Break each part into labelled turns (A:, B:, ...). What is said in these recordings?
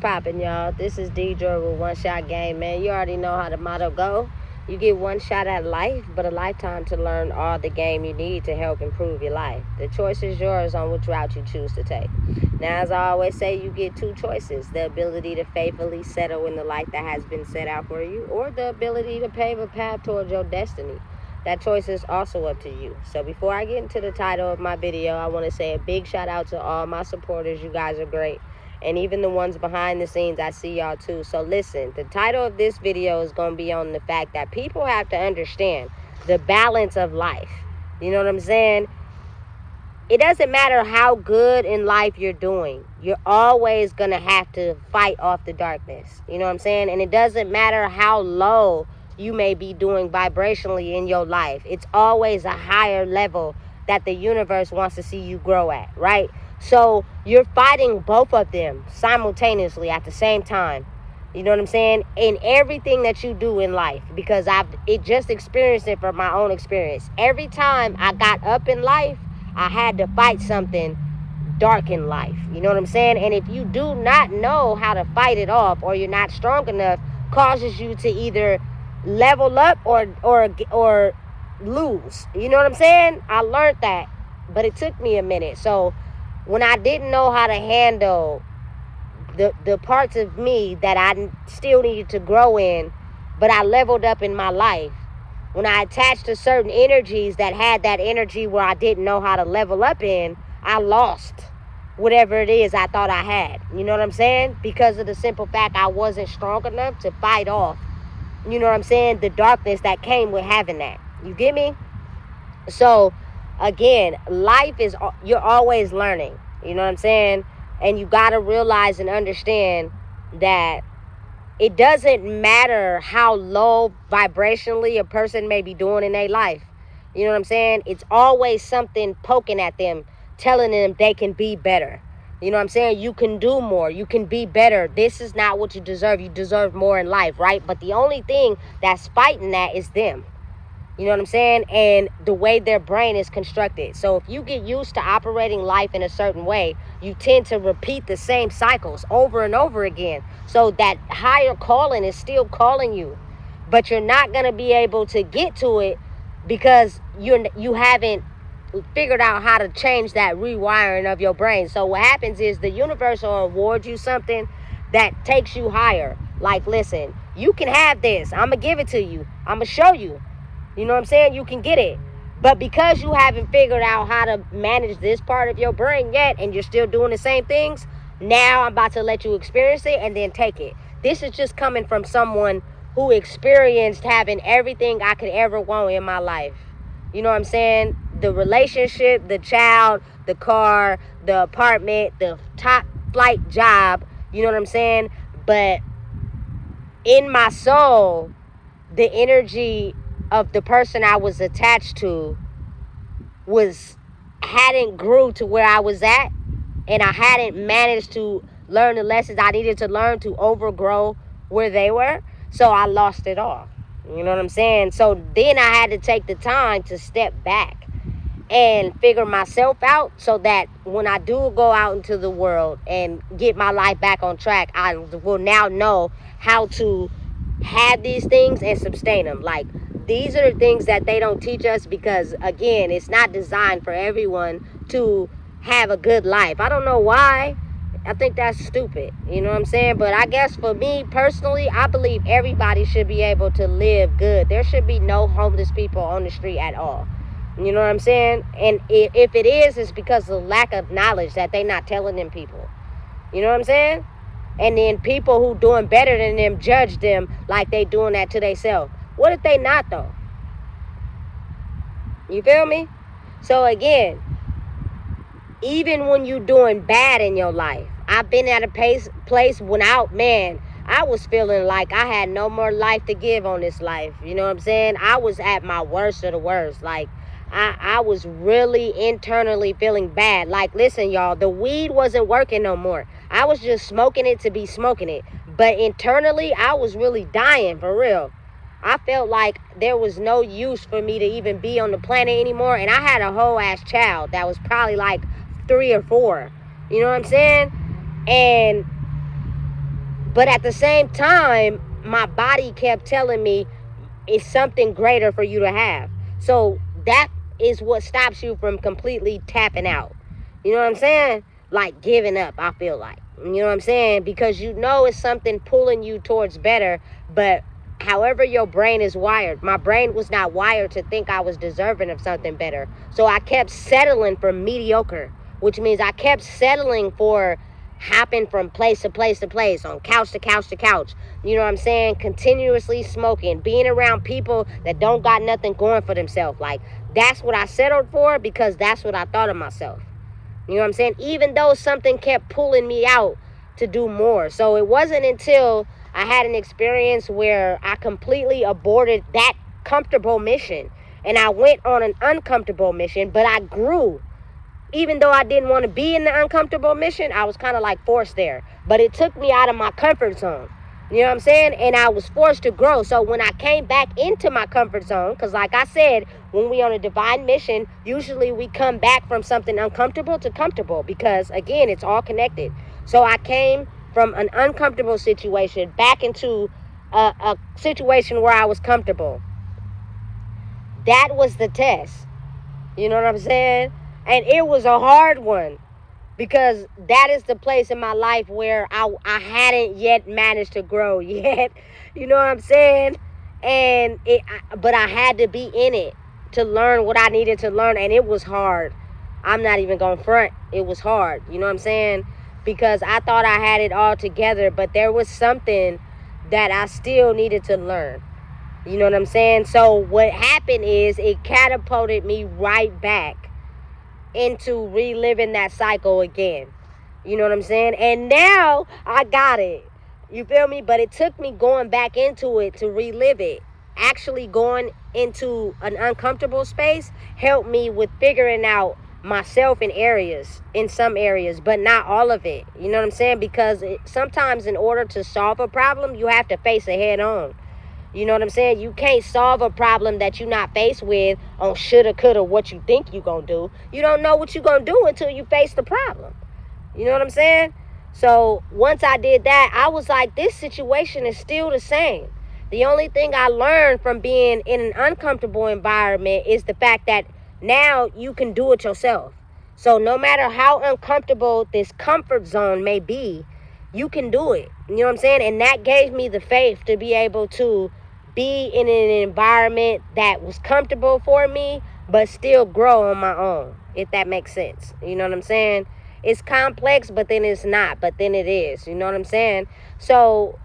A: Poppin', y'all. This is Deidre with One Shot Game, man. You already know how the motto go. You get one shot at life, but a lifetime to learn all the game you need to help improve your life. The choice is yours on which route you choose to take. Now, as I always say, you get two choices: the ability to faithfully settle in the life that has been set out for you, or the ability to pave a path towards your destiny. That choice is also up to you. So before I get into the title of my video, I want to say a big shout out to all my supporters. You guys are great. And even the ones behind the scenes, I see y'all too. So listen, the title of this video is going to be on the fact that people have to understand the balance of life. You know what I'm saying? It doesn't matter how good in life you're doing. You're always going to have to fight off the darkness. You know what I'm saying? And it doesn't matter how low you may be doing vibrationally in your life. It's always a higher level that the universe wants to see you grow at, right? So you're fighting both of them simultaneously at the same time. You know what I'm saying? In everything that you do in life, because I've just experienced it from my own experience. Every time I got up in life, I had to fight something dark in life. You know what I'm saying? And if you do not know how to fight it off, or you're not strong enough, causes you to either level up or lose. You know what I'm saying? I learned that, but it took me a minute. So when I didn't know how to handle the parts of me that I still needed to grow in, but I leveled up in my life. When I attached to certain energies that had that energy where I didn't know how to level up in, I lost whatever it is I thought I had. You know what I'm saying? Because of the simple fact I wasn't strong enough to fight off, you know what I'm saying, the darkness that came with having that. You get me? So again, life is, you're always learning. You know what I'm saying? And you got to realize and understand that it doesn't matter how low vibrationally a person may be doing in their life. You know what I'm saying? It's always something poking at them, telling them they can be better. You know what I'm saying? You can do more. You can be better. This is not what you deserve. You deserve more in life, right? But the only thing that's fighting that is them. You know what I'm saying? And the way their brain is constructed. So if you get used to operating life in a certain way, you tend to repeat the same cycles over and over again. So that higher calling is still calling you, but you're not going to be able to get to it because you haven't figured out how to change that rewiring of your brain. So what happens is the universe will award you something that takes you higher. Like, listen, you can have this. I'm going to give it to you. I'm going to show you. You know what I'm saying? You can get it. But because you haven't figured out how to manage this part of your brain yet, and you're still doing the same things, now I'm about to let you experience it and then take it. This is just coming from someone who experienced having everything I could ever want in my life. You know what I'm saying? The relationship, the child, the car, the apartment, the top flight job. You know what I'm saying? But in my soul, the energy of the person I was attached to hadn't grew to where I was at, and I hadn't managed to learn the lessons I needed to learn to overgrow where they were. So I lost it all. You know what I'm saying? So then I had to take the time to step back and figure myself out, so that when I do go out into the world and get my life back on track, I will now know how to have these things and sustain them. Like, these are the things that they don't teach us, because again, it's not designed for everyone to have a good life. I don't know why. I think that's stupid. You know what I'm saying? But I guess for me personally, I believe everybody should be able to live good. There should be no homeless people on the street at all. You know what I'm saying? And if it is, it's because of lack of knowledge that they not telling them people. You know what I'm saying? And then people who doing better than them judge them like they doing that to themselves. What if they not, though? You feel me? So again, even when you doing bad in your life, I've been at a place when I was feeling like I had no more life to give on this life. You know what I'm saying? I was at my worst of the worst. Like, I was really internally feeling bad. Like, listen, y'all, the weed wasn't working no more. I was just smoking it to be smoking it. But internally, I was really dying, for real. I felt like there was no use for me to even be on the planet anymore. And I had a whole ass child that was probably like 3 or 4. You know what I'm saying? And But at the same time, my body kept telling me it's something greater for you to have. So that is what stops you from completely tapping out. You know what I'm saying? Like giving up, I feel like. You know what I'm saying? Because you know it's something pulling you towards better, but however your brain is wired, my brain was not wired to think I was deserving of something better. So I kept settling for mediocre, which means I kept settling for hopping from place to place to place, on couch to couch to couch. You know what I'm saying? Continuously smoking, being around people that don't got nothing going for themselves. Like, that's what I settled for because that's what I thought of myself. You know what I'm saying? Even though something kept pulling me out to do more. So it wasn't until I had an experience where I completely aborted that comfortable mission and I went on an uncomfortable mission, but I grew. Even though I didn't want to be in the uncomfortable mission, I was kind of like forced there. But it took me out of my comfort zone. You know what I'm saying? And I was forced to grow. So when I came back into my comfort zone, because like I said, when we on a divine mission, usually we come back from something uncomfortable to comfortable because, again, it's all connected. So I came from an uncomfortable situation back into a situation where I was comfortable. That was the test. You know what I'm saying? And it was a hard one because that is the place in my life where I hadn't yet managed to grow yet. You know what I'm saying? But I had to be in it to learn what I needed to learn. And it was hard. I'm not even going to front. It was hard. You know what I'm saying? Because I thought I had it all together, but there was something that I still needed to learn. You know what I'm saying? So what happened is it catapulted me right back into reliving that cycle again. You know what I'm saying? And now I got it. You feel me? But it took me going back into it to relive it. Actually going into an uncomfortable space helped me with figuring out myself in some areas, but not all of it. You know what I'm saying? Because sometimes in order to solve a problem, you have to face it head on. You know what I'm saying? You can't solve a problem that you're not faced with on shoulda, coulda, what you think you gonna do. You don't know what you gonna do until you face the problem. You know what I'm saying? So once I did that, I was like, this situation is still the same. The only thing I learned from being in an uncomfortable environment is the fact that now you can do it yourself. So no matter how uncomfortable this comfort zone may be, you can do it. You know what I'm saying? And that gave me the faith to be able to be in an environment that was comfortable for me, but still grow on my own, if that makes sense. You know what I'm saying? It's complex, but then it's not, but then it is. You know what I'm saying? So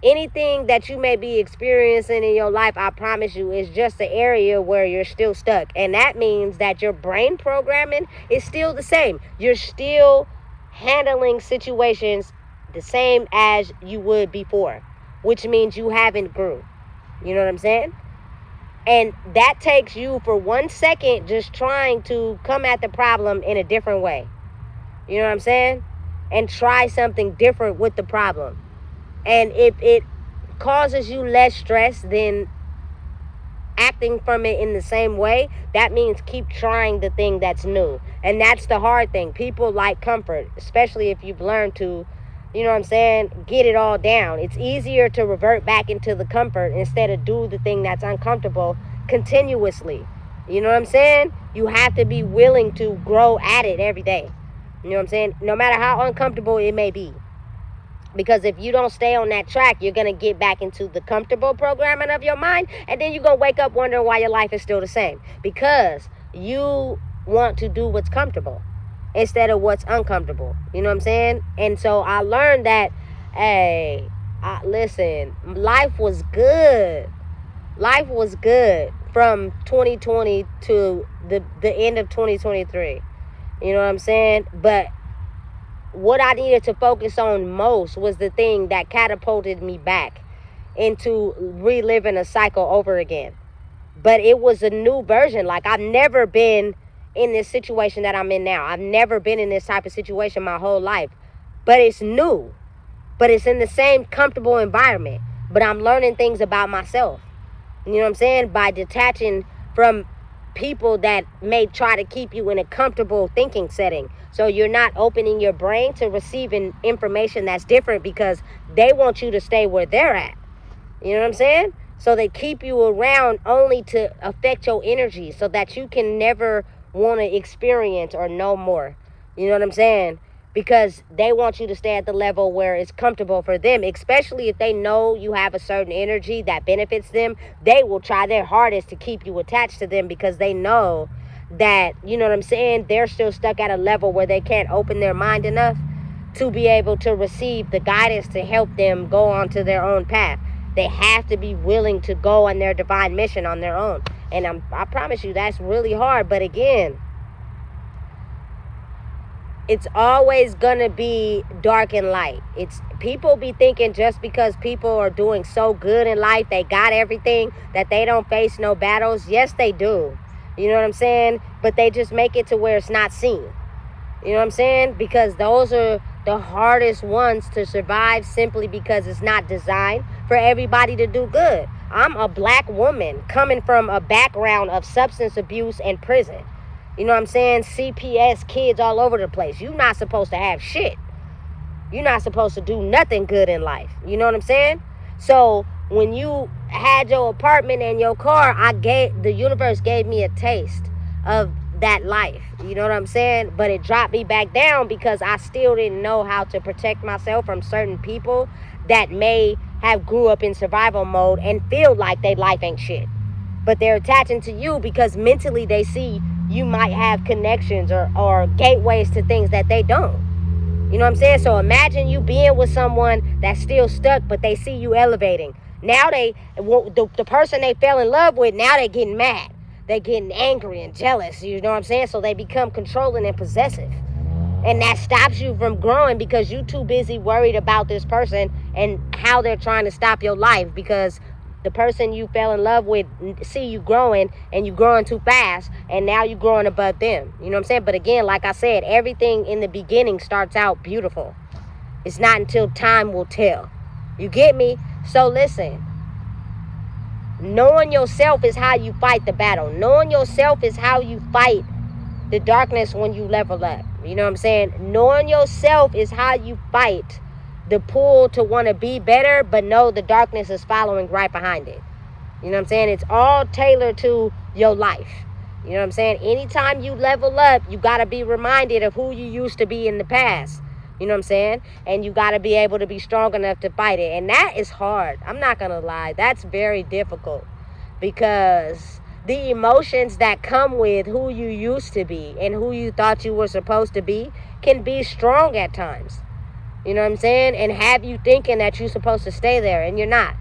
A: anything that you may be experiencing in your life, I promise you, is just the area where you're still stuck. And that means that your brain programming is still the same. You're still handling situations the same as you would before, which means you haven't grew. You know what I'm saying? And that takes you for 1 second just trying to come at the problem in a different way. You know what I'm saying? And try something different with the problem. And if it causes you less stress than acting from it in the same way, that means keep trying the thing that's new. And that's the hard thing. People like comfort, especially if you've learned to, you know what I'm saying, get it all down. It's easier to revert back into the comfort instead of do the thing that's uncomfortable continuously. You know what I'm saying? You have to be willing to grow at it every day. You know what I'm saying? No matter how uncomfortable it may be. Because if you don't stay on that track, you're going to get back into the comfortable programming of your mind. And then you're going to wake up wondering why your life is still the same. Because you want to do what's comfortable instead of what's uncomfortable. You know what I'm saying? And so I learned that, listen, life was good. Life was good from 2020 to the end of 2023. You know what I'm saying? But what I needed to focus on most was the thing that catapulted me back into reliving a cycle over again. But it was a new version. Like, I've never been in this situation that I'm in now. I've never been in this type of situation my whole life. But it's new. But it's in the same comfortable environment. But I'm learning things about myself. You know what I'm saying? By detaching from people that may try to keep you in a comfortable thinking setting. So you're not opening your brain to receiving information that's different because they want you to stay where they're at. You know what I'm saying? So they keep you around only to affect your energy so that you can never want to experience or know more. You know what I'm saying? Because they want you to stay at the level where it's comfortable for them, especially if they know you have a certain energy that benefits them. They will try their hardest to keep you attached to them because they know that, you know what I'm saying, they're still stuck at a level where they can't open their mind enough to be able to receive the guidance to help them go onto their own path. They have to be willing to go on their divine mission on their own. And I promise you, that's really hard. But again, it's always gonna be dark and light. It's people be thinking just because people are doing so good in life, they got everything, that they don't face no battles. Yes, they do. You know what I'm saying? But they just make it to where it's not seen. You know what I'm saying? Because those are the hardest ones to survive, simply because it's not designed for everybody to do good. I'm a black woman coming from a background of substance abuse and prison. You know what I'm saying? CPS kids all over the place. You're not supposed to have shit. You're not supposed to do nothing good in life. You know what I'm saying? So when you had your apartment and your car, the universe gave me a taste of that life. You know what I'm saying? But it dropped me back down because I still didn't know how to protect myself from certain people that may have grew up in survival mode and feel like their life ain't shit. But they're attaching to you because mentally they see you might have connections or gateways to things that they don't. You know what I'm saying? So imagine you being with someone that's still stuck, but they see you elevating. Now the person they fell in love with, now they're getting mad. They're getting angry and jealous. You know what I'm saying? So they become controlling and possessive. And that stops you from growing because you're too busy worried about this person and how they're trying to stop your life, because the person you fell in love with see you growing and you growing too fast, and now you're growing above them. You know what I'm saying? But again, like I said, everything in the beginning starts out beautiful. It's not until time will tell. You get me? So listen, knowing yourself is how you fight the battle. Knowing yourself is how you fight the darkness when you level up. You know what I'm saying? Knowing yourself is how you fight the pull to want to be better, but know the darkness is following right behind it. You know what I'm saying? It's all tailored to your life. You know what I'm saying? Anytime you level up, you got to be reminded of who you used to be in the past. You know what I'm saying? And you got to be able to be strong enough to fight it. And that is hard. I'm not going to lie. That's very difficult, because the emotions that come with who you used to be and who you thought you were supposed to be can be strong at times. You know what I'm saying? And have you thinking that you're supposed to stay there, and you're not.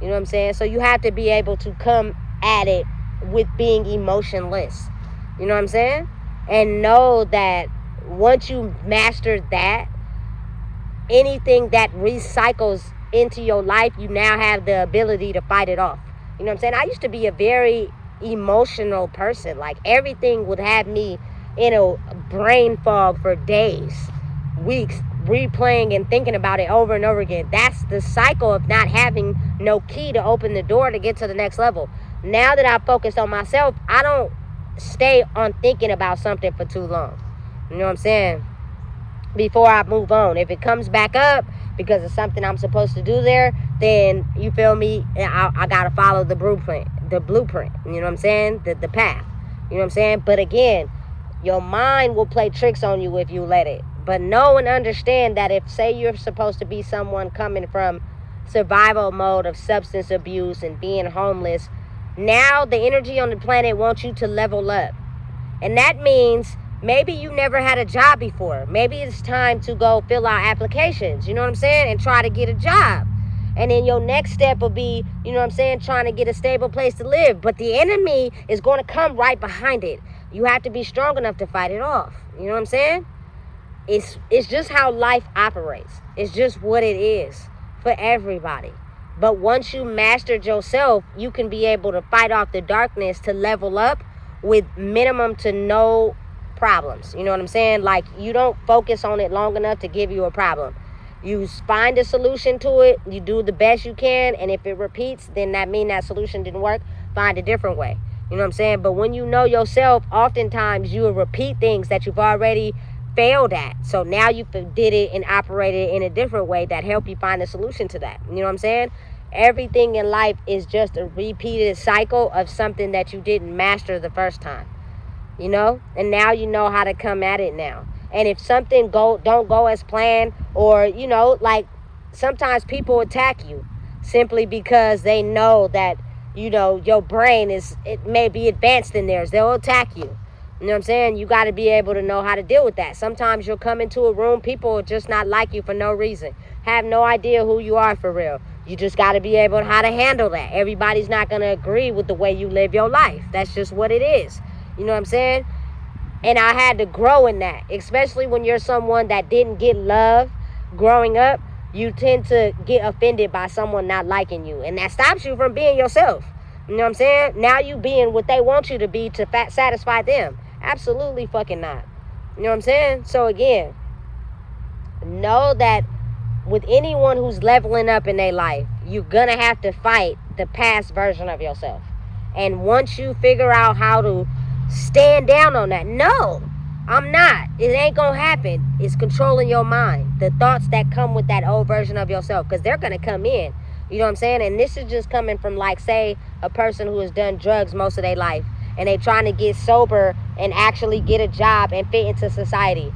A: You know what I'm saying? So you have to be able to come at it with being emotionless. You know what I'm saying? And know that once you master that, anything that recycles into your life, you now have the ability to fight it off. You know what I'm saying? I used to be a very emotional person. Like, everything would have me in a brain fog for days, weeks, replaying and thinking about it over and over again. That's the cycle of not having no key to open the door to get to the next level. Now that I've focused on myself, I don't stay on thinking about something for too long. You know what I'm saying? Before I move on. If it comes back up because it's something I'm supposed to do there, then, you feel me, I gotta follow the blueprint. You know what I'm saying? The path. You know what I'm saying? But again, your mind will play tricks on you if you let it. But know and understand that if, say, you're supposed to be someone coming from survival mode of substance abuse and being homeless, now the energy on the planet wants you to level up. And that means maybe you never had a job before. Maybe it's time to go fill out applications, you know what I'm saying, and try to get a job. And then your next step will be, you know what I'm saying, trying to get a stable place to live. But the enemy is going to come right behind it. You have to be strong enough to fight it off. You know what I'm saying? It's just how life operates. It's just what it is for everybody. But once you mastered yourself, you can be able to fight off the darkness to level up with minimum to no problems. You know what I'm saying? Like, you don't focus on it long enough to give you a problem. You find a solution to it, you do the best you can, and if it repeats, then that means that solution didn't work. Find a different way. You know what I'm saying? But when you know yourself, oftentimes you will repeat things that you've already failed at. So now you did it and operated in a different way that help you find a solution to that. You know what I'm saying? Everything in life is just a repeated cycle of something that you didn't master the first time. You know? And now you know how to come at it now. And if something don't go as planned, or, you know, like sometimes people attack you simply because they know that, you know, your brain it may be advanced in theirs. They'll attack you. You know what I'm saying? You got to be able to know how to deal with that. Sometimes you'll come into a room, people will just not like you for no reason. Have no idea who you are for real. You just got to be able to how to handle that. Everybody's not going to agree with the way you live your life. That's just what it is. You know what I'm saying? And I had to grow in that, especially when you're someone that didn't get love growing up. You tend to get offended by someone not liking you, and that stops you from being yourself. You know what I'm saying? Now you being what they want you to be to satisfy them. Absolutely fucking not. You know what I'm saying? So again, know that with anyone who's leveling up in their life, you're gonna have to fight the past version of yourself. And once you figure out how to stand down on that, no, I'm not. It ain't gonna happen. It's controlling your mind. The thoughts that come with that old version of yourself, because they're gonna come in. You know what I'm saying? And this is just coming from, like, say, a person who has done drugs most of their life, and they trying to get sober and actually get a job and fit into society.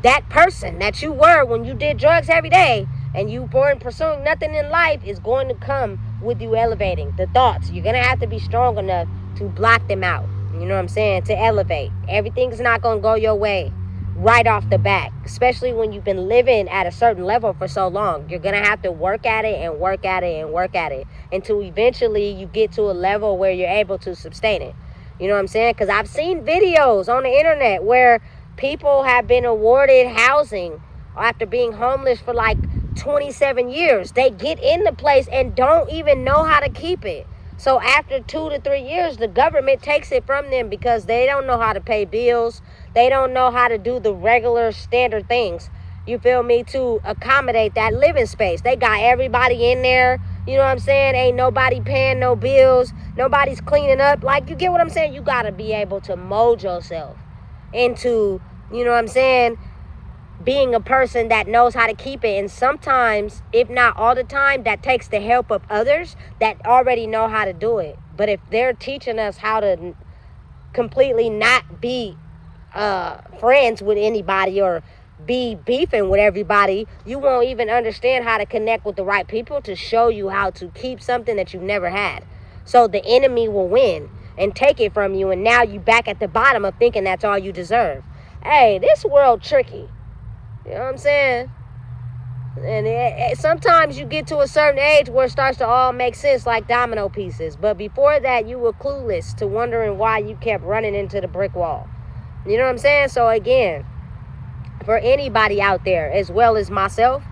A: That person that you were when you did drugs every day and you weren't pursuing nothing in life is going to come with you elevating. The thoughts, you're gonna have to be strong enough to block them out. You know what I'm saying? To elevate. Everything's not going to go your way right off the bat, especially when you've been living at a certain level for so long. You're going to have to work at it and work at it and work at it until eventually you get to a level where you're able to sustain it. You know what I'm saying? Because I've seen videos on the internet where people have been awarded housing after being homeless for like 27 years. They get in the place and don't even know how to keep it. So after 2 to 3 years, the government takes it from them because they don't know how to pay bills. They don't know how to do the regular standard things, you feel me, to accommodate that living space. They got everybody in there, you know what I'm saying? Ain't nobody paying no bills. Nobody's cleaning up. Like, you get what I'm saying? You got to be able to mold yourself into, you know what I'm saying, being a person that knows how to keep it. And sometimes, if not all the time, that takes the help of others that already know how to do it. But if they're teaching us how to completely not be friends with anybody or be beefing with everybody, you won't even understand how to connect with the right people to show you how to keep something that you've never had. So the enemy will win and take it from you, and now you back at the bottom of thinking that's all you deserve. Hey, this world tricky. You know what I'm saying? And sometimes you get to a certain age where it starts to all make sense like domino pieces. But before that, you were clueless to wondering why you kept running into the brick wall. You know what I'm saying? So again, for anybody out there, as well as myself,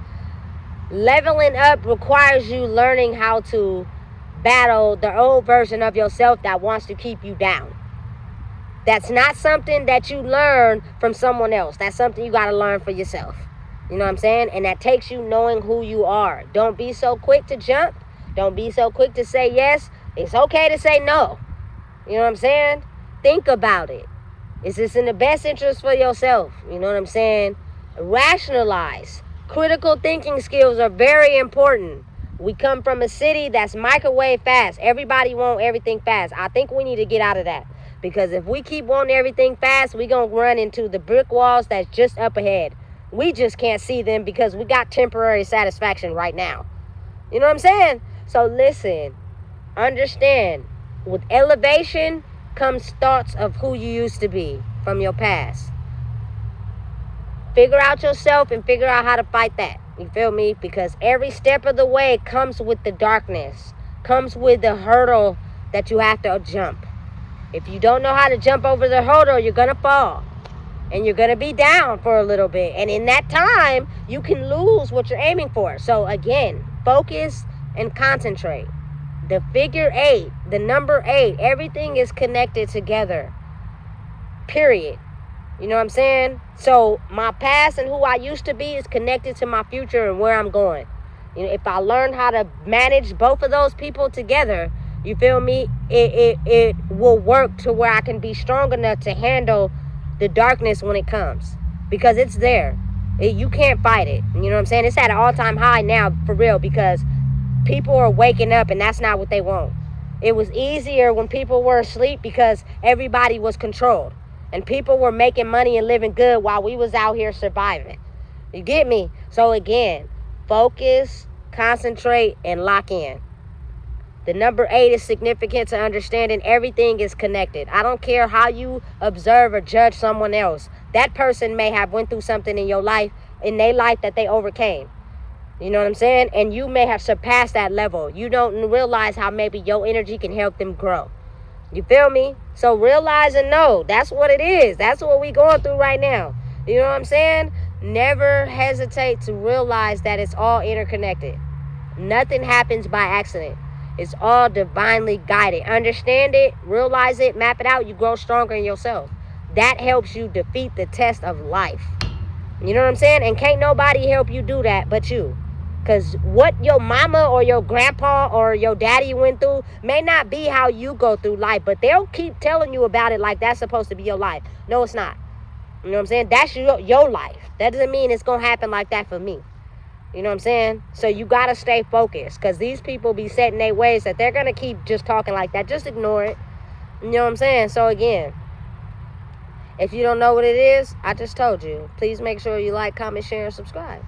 A: leveling up requires you learning how to battle the old version of yourself that wants to keep you down. That's not something that you learn from someone else. That's something you got to learn for yourself. You know what I'm saying? And that takes you knowing who you are. Don't be so quick to jump. Don't be so quick to say yes. It's okay to say no. You know what I'm saying? Think about it. Is this in the best interest for yourself? You know what I'm saying? Rationalize. Critical thinking skills are very important. We come from a city that's microwave fast. Everybody want everything fast. I think we need to get out of that. Because if we keep wanting everything fast, we're going to run into the brick walls that's just up ahead. We just can't see them because we got temporary satisfaction right now. You know what I'm saying? So listen, understand, with elevation comes thoughts of who you used to be from your past. Figure out yourself and figure out how to fight that. You feel me? Because every step of the way comes with the darkness, comes with the hurdle that you have to jump. If you don't know how to jump over the hurdle, you're going to fall. And you're going to be down for a little bit. And in that time, you can lose what you're aiming for. So again, focus and concentrate. The figure 8, the number 8, everything is connected together. Period. You know what I'm saying? So my past and who I used to be is connected to my future and where I'm going. You know, if I learn how to manage both of those people together, You feel me? It will work to where I can be strong enough to handle the darkness when it comes. Because it's there. You can't fight it. You know what I'm saying? It's at an all-time high now, for real, because people are waking up and that's not what they want. It was easier when people were asleep because everybody was controlled. And people were making money and living good while we was out here surviving. You get me? So again, focus, concentrate, and lock in. The number 8 is significant to understanding everything is connected. I don't care how you observe or judge someone else. That person may have went through something in your life, in their life, that they overcame. You know what I'm saying? And you may have surpassed that level. You don't realize how maybe your energy can help them grow. You feel me? So realize and know that's what it is. That's what we going through right now. You know what I'm saying? Never hesitate to realize that it's all interconnected. Nothing happens by accident. It's all divinely guided. Understand it, realize it, map it out. You grow stronger in yourself. That helps you defeat the test of life. You know what I'm saying? And can't nobody help you do that but you. Because what your mama or your grandpa or your daddy went through may not be how you go through life. But they'll keep telling you about it like that's supposed to be your life. No, it's not. You know what I'm saying? That's your life. That doesn't mean it's going to happen like that for me. You know what I'm saying? So you got to stay focused. Because these people be set in their ways that they're going to keep just talking like that. Just ignore it. You know what I'm saying? So again, if you don't know what it is, I just told you. Please make sure you like, comment, share, and subscribe.